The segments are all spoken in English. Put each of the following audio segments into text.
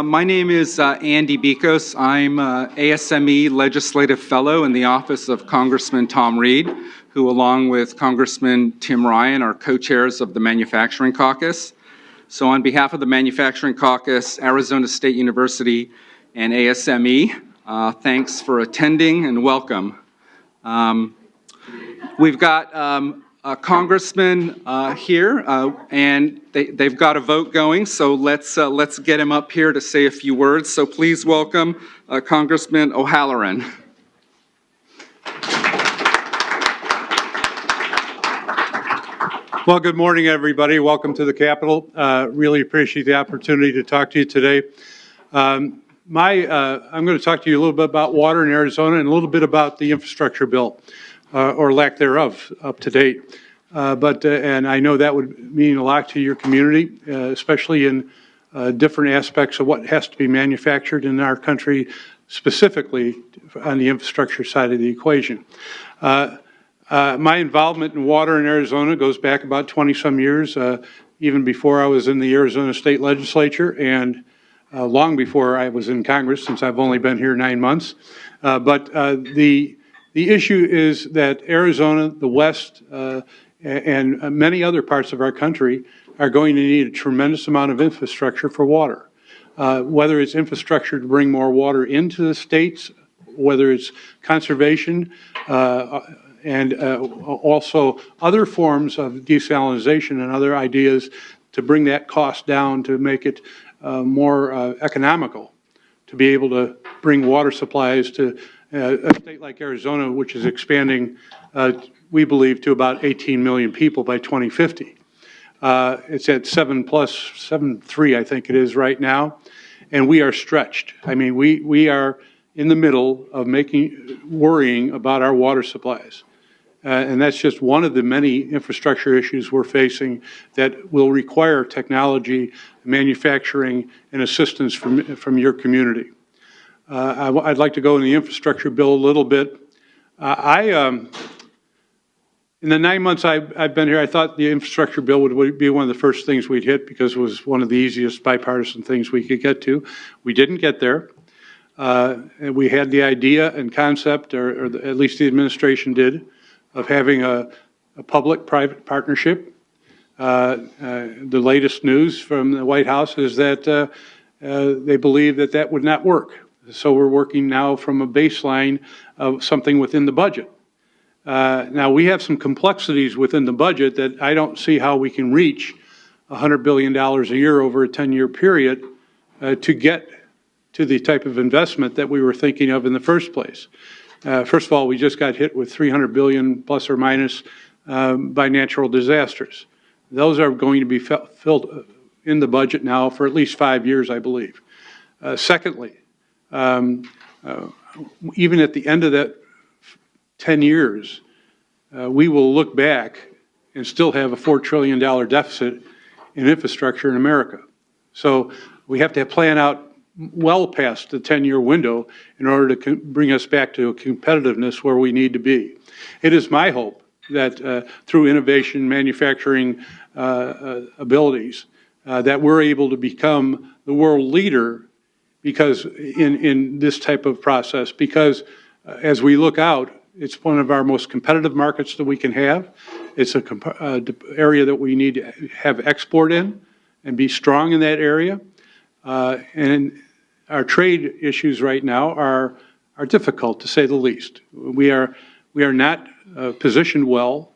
My name is Andy Bikos. I'm ASME Legislative Fellow in the office of Congressman Tom Reed, who along with Congressman Tim Ryan are co-chairs of the Manufacturing Caucus. So on behalf of the Manufacturing Caucus, Arizona State University, and ASME, thanks for attending and welcome. We've got a congressman here, and they've got a vote going, so let's get him up here to say a few words. So please welcome Congressman O'Halloran. Well, good morning, everybody. Welcome to the Capitol. Really appreciate the opportunity to talk to you today. I'm going to talk to you a little bit about water in Arizona and a little bit about the infrastructure bill. Or lack thereof, up to date. And I know that would mean a lot to your community, especially in different aspects of what has to be manufactured in our country, specifically on the infrastructure side of the equation. My involvement in water in Arizona goes back about 20-some years, even before I was in the Arizona State Legislature and long before I was in Congress, since I've only been here 9 months. The issue is that Arizona, the West, and many other parts of our country are going to need a tremendous amount of infrastructure for water. Whether it's infrastructure to bring more water into the states, whether it's conservation, and also other forms of desalination and other ideas to bring that cost down to make it more economical, to be able to bring water supplies to a state like Arizona, which is expanding, we believe, to about 18 million people by 2050. It's at 7+3, I think it is right now, and we are stretched. I mean, we are in the middle of worrying about our water supplies. And that's just one of the many infrastructure issues we're facing that will require technology, manufacturing, and assistance from your community. I'd like to go in the infrastructure bill a little bit. In the 9 months I've been here, I thought the infrastructure bill would be one of the first things we'd hit because it was one of the easiest bipartisan things we could get to. We didn't get there. We had the idea and concept, or at least the administration did, of having a public-private partnership. The latest news from the White House is that they believe that would not work. So we're working now from a baseline of something within the budget. Now we have some complexities within the budget that I don't see how we can reach $100 billion a year over a 10-year period to get to the type of investment that we were thinking of in the first place. First of all, we just got hit with $300 billion plus or minus by natural disasters. Those are going to be filled in the budget now for at least 5 years, I believe. Secondly, even at the end of that 10 years, we will look back and still have a $4 trillion deficit in infrastructure in America. So we have to plan out well past the 10-year window in order to bring us back to a competitiveness where we need to be. It is my hope that through innovation, manufacturing abilities, that we're able to become the world leader because in this type of process, because as we look out, it's one of our most competitive markets that we can have. It's an area that we need to have export in and be strong in that area. And our trade issues right now are difficult, to say the least. We are not positioned well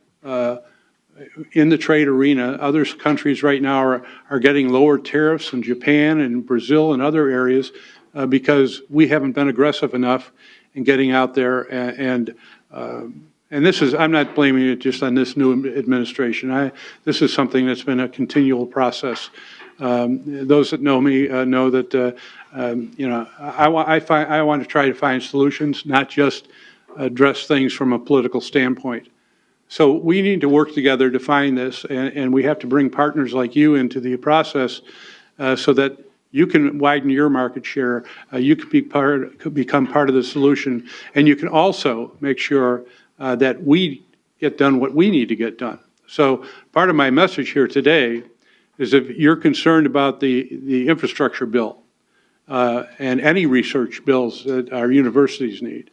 in the trade arena. Other countries right now are getting lower tariffs in Japan and Brazil and other areas because we haven't been aggressive enough in getting out there. And this is, I'm not blaming it just on this new administration. This is something that's been a continual process. Those that know me know that I want to try to find solutions, not just address things from a political standpoint. So we need to work together to find this, and we have to bring partners like you into the process so that you can widen your market share, you can become part of the solution, and you can also make sure that we get done what we need to get done. So part of my message here today is if you're concerned about the infrastructure bill, and any research bills that our universities need.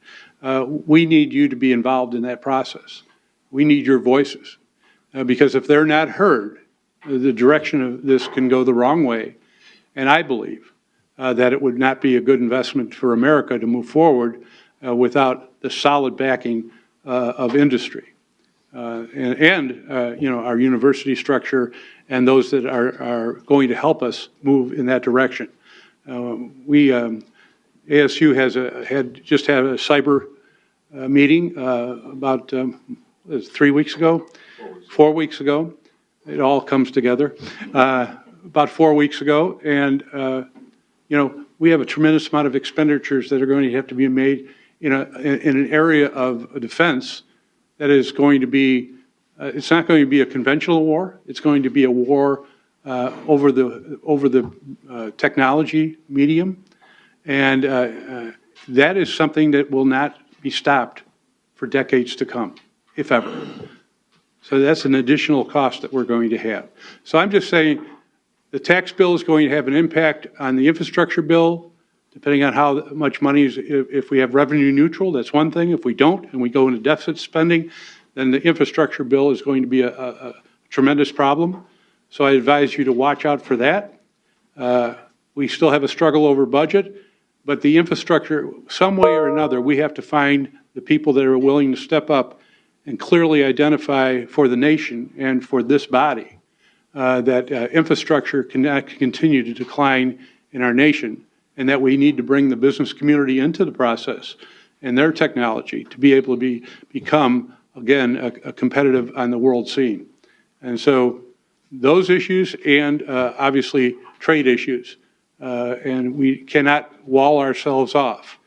We need you to be involved in that process. We need your voices, because if they're not heard, the direction of this can go the wrong way. And I believe that it would not be a good investment for America to move forward without the solid backing of industry. You know, our university structure and those that are going to help us move in that direction. ASU just had a cyber meeting about 3 weeks ago, 4 weeks ago. It all comes together. About 4 weeks ago, and you know, we have a tremendous amount of expenditures that are going to have to be made in an area of defense that is going to be, it's not going to be a conventional war. It's going to be a war over the technology medium, and that is something that will not be stopped for decades to come, if ever. So that's an additional cost that we're going to have. So I'm just saying the tax bill is going to have an impact on the infrastructure bill, depending on how much money is, if we have revenue neutral, that's one thing. If we don't and we go into deficit spending, then the infrastructure bill is going to be a tremendous problem. So I advise you to watch out for that. We still have a struggle over budget, but the infrastructure, some way or another, we have to find the people that are willing to step up and clearly identify for the nation and for this body that infrastructure cannot continue to decline in our nation, and that we need to bring the business community into the process and their technology to be able to become, again, a competitive on the world scene. And so those issues and obviously trade issues, and we cannot wall ourselves off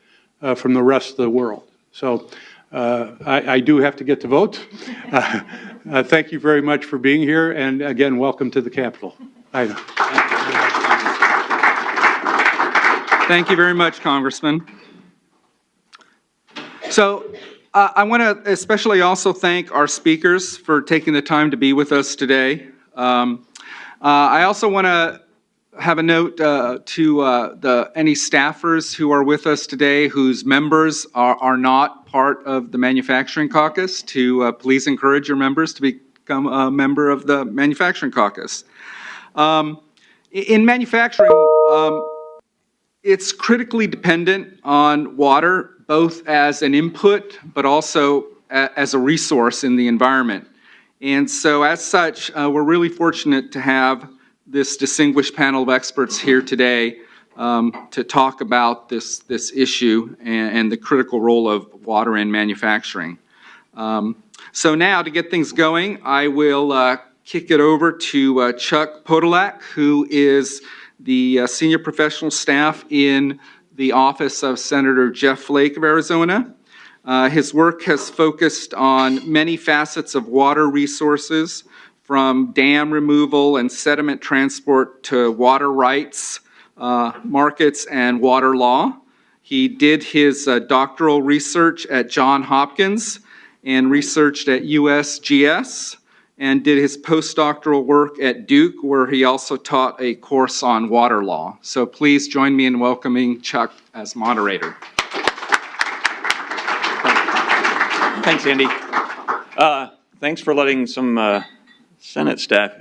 from the rest of the world. So I do have to get to vote. Thank you very much for being here, and again, welcome to the Capitol. Thank you very much, Congressman. So I want to especially also thank our speakers for taking the time to be with us today. I also want to have a note to any staffers who are with us today whose members are not part of the Manufacturing Caucus to please encourage your members to become a member of the Manufacturing Caucus. In manufacturing, it's critically dependent on water, both as an input, but also as a resource in the environment. And so as such, we're really fortunate to have this distinguished panel of experts here today to talk about this issue and the critical role of water in manufacturing. So now, to get things going, I will kick it over to Chuck Podolak, who is the senior professional staff in the office of Senator Jeff Flake of Arizona. His work has focused on many facets of water resources, from dam removal and sediment transport to water rights, markets, and water law. He did his doctoral research at Johns Hopkins and researched at USGS, and did his postdoctoral work at Duke, where he also taught a course on water law. So please join me in welcoming Chuck as moderator. Thanks, Andy. Thanks for letting some Senate staff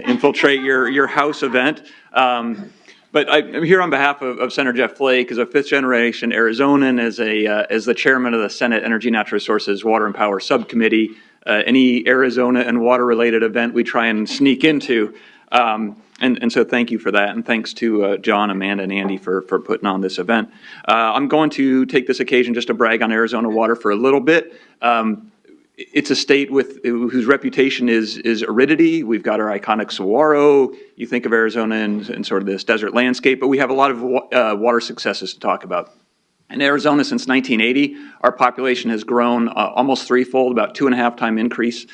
infiltrate your House event. But I'm here on behalf of Senator Jeff Flake, as a fifth-generation Arizonan, as the chairman of the Senate Energy, Natural Resources, Water and Power Subcommittee. Any Arizona and water-related event we try and sneak into. And so thank you for that, and thanks to John, Amanda, and Andy for putting on this event. I'm going to take this occasion just to brag on Arizona water for a little bit. It's a state whose reputation is aridity. We've got our iconic saguaro. You think of Arizona and sort of this desert landscape, but we have a lot of water successes to talk about. In Arizona, since 1980, our population has grown almost threefold, about 2.5-time increase.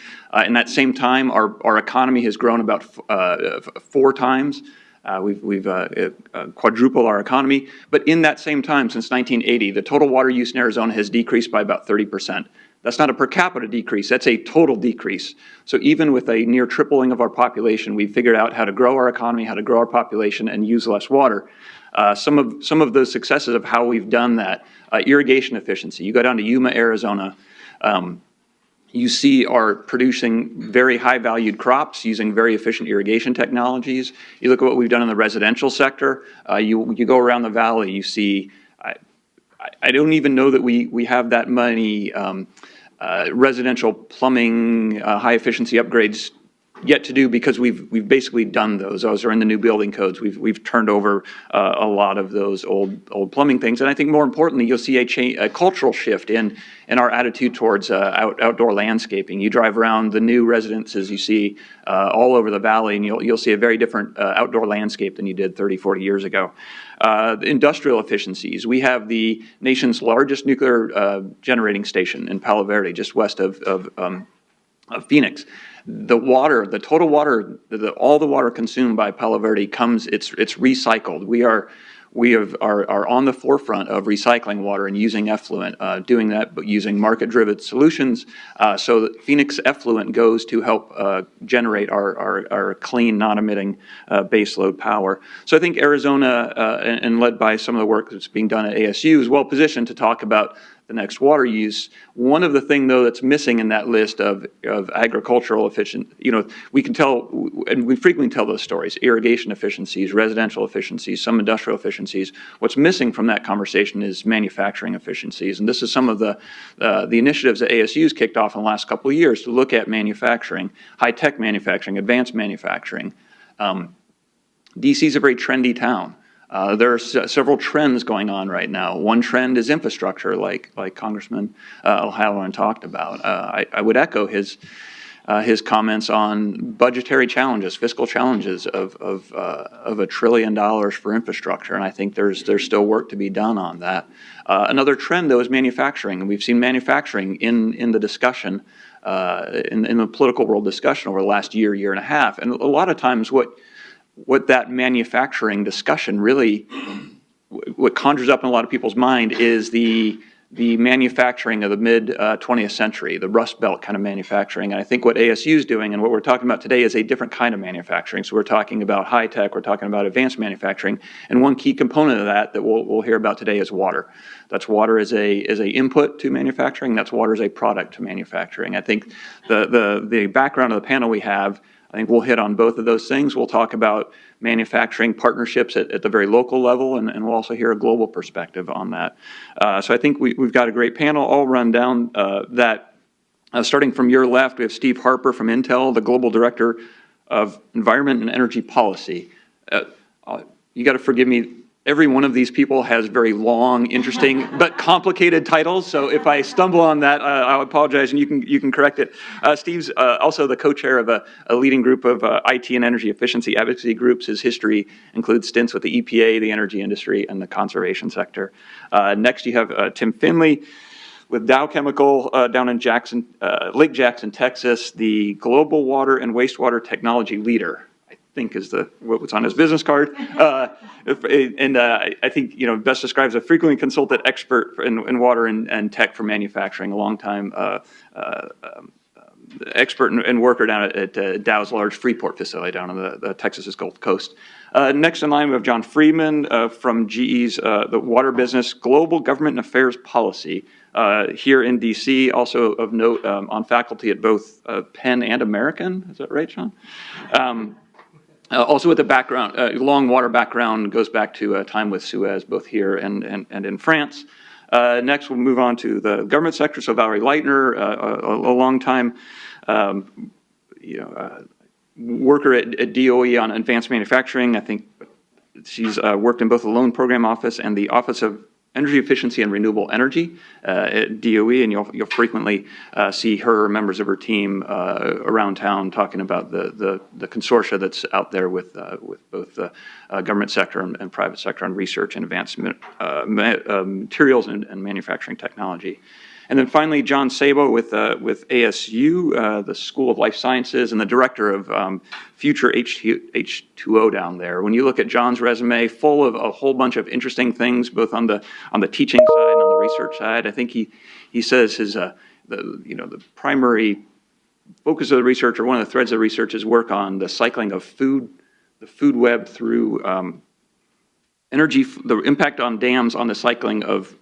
In that same time, our economy has grown about 4 times. We've quadrupled our economy. But in that same time, since 1980, the total water use in Arizona has decreased by about 30%. That's not a per capita decrease, that's a total decrease. So even with a near tripling of our population, we've figured out how to grow our economy, how to grow our population, and use less water. Some of those successes of how we've done that, irrigation efficiency. You go down to Yuma, Arizona, you see are producing very high valued crops using very efficient irrigation technologies. You look at what we've done in the residential sector, you go around the valley, you see, I don't even know that we have that many residential plumbing, high efficiency upgrades yet to do, because we've basically done those. Those are in the new building codes. We've turned over a lot of those old plumbing things, and I think more importantly, you'll see a cultural shift in our attitude towards outdoor landscaping. You drive around the new residences you see all over the valley, and you'll see a very different outdoor landscape than you did 30, 40 years ago. The industrial efficiencies. We have the nation's largest nuclear generating station in Palo Verde, just west of Phoenix. The water, the total water, all the water consumed by Palo Verde it's recycled. We are on the forefront of recycling water and using effluent, doing that, but using market-driven solutions. So that Phoenix effluent goes to help generate our clean, non-emitting baseload power. So I think Arizona, and led by some of the work that's being done at ASU, is well positioned to talk about the next water use. One of the things, though, that's missing in that list of agricultural efficient, we can tell, and we frequently tell those stories, irrigation efficiencies, residential efficiencies, some industrial efficiencies. What's missing from that conversation is manufacturing efficiencies. And this is some of the initiatives that ASU's kicked off in the last couple of years to look at manufacturing, high-tech manufacturing, advanced manufacturing. DC is a very trendy town. There are several trends going on right now. One trend is infrastructure, like Congressman O'Halloran talked about. I would echo his comments on budgetary challenges, fiscal challenges of $1 trillion for infrastructure, and I think there's still work to be done on that. Another trend, though, is manufacturing, and we've seen manufacturing in the discussion, in the political world discussion over the last year and a half, and a lot of times what that manufacturing discussion really, what conjures up in a lot of people's mind is the manufacturing of the mid-20th century, the Rust Belt kind of manufacturing. And I think what ASU is doing and what we're talking about today is a different kind of manufacturing. So we're talking about high tech, we're talking about advanced manufacturing, and one key component of that we'll hear about today is water. That's water as a input to manufacturing. That's water as a product to manufacturing. I think the background of the panel we have, I think we'll hit on both of those things. We'll talk about manufacturing partnerships at the very local level, and we'll also hear a global perspective on that. So I think we've got a great panel. I'll run down that. Starting from your left, we have Steve Harper from Intel, the Global Director of Environment and Energy Policy. You got to forgive me. Every one of these people has very long, interesting, but complicated titles. So if I stumble on that, I'll apologize, and you can correct it. Steve's also the co-chair of a leading group of IT and energy efficiency advocacy groups. His history includes stints with the EPA, the energy industry, and the conservation sector. Next, you have Tim Finley with Dow Chemical down in Lake Jackson, Texas, the global water and wastewater technology leader. Think is what's on his business card, and I think best describes a frequently consulted expert in water and tech for manufacturing, a long time expert and worker down at Dow's large Freeport facility down on the Texas's Gulf Coast. Next in line we have John Friedman from GE's the water business global government and affairs policy here in DC, also of note on faculty at both Penn and American. Is that right, John? Also with a background, long water background, goes back to time with Suez, both here and in France. Next, we'll move on to the government sector. So Valerie Leitner, a long time worker at DOE on advanced manufacturing. I think she's worked in both the Loan Program Office and the Office of Energy Efficiency and Renewable Energy at DOE, and you'll frequently see her or members of her team around town talking about the consortia that's out there with both the government sector and private sector on research and advanced materials and manufacturing technology. And then finally, John Sabo with ASU, the School of Life Sciences, and the director of Future H2O down there. When you look at John's resume, full of a whole bunch of interesting things, both on the teaching side and on the research side. I think he says his the primary focus of the research, or one of the threads of the research, is work on the cycling of food, the food web through the impact on dams on the cycling of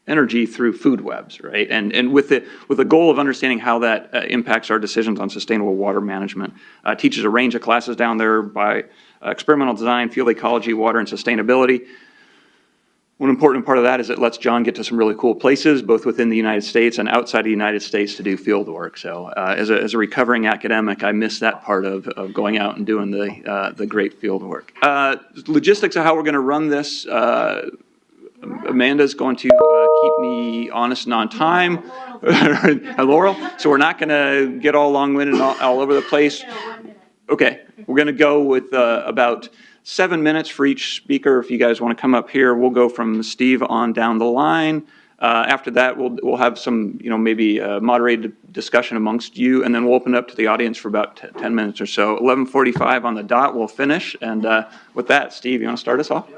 energy through food webs, right? And with the goal of understanding how that impacts our decisions on sustainable water management. Teaches a range of classes down there by experimental design, field ecology, water, and sustainability. One important part of that is it lets John get to some really cool places, both within the United States and outside the United States, to do field work. So as a recovering academic, I miss that part of going out and doing the great field work. Logistics of how we're going to run this. Amanda's going to keep me honest and on time. Laurel. So we're not going to get all long-winded and all over the place. Okay, we're going to go with about 7 minutes for each speaker. If you guys want to come up here, we'll go from Steve on down the line. After that, we'll have some, maybe moderated discussion amongst you, and then we'll open it up to the audience for about 10 minutes or so. 11:45 on the dot, we'll finish. And with that, Steve, you want to start us off?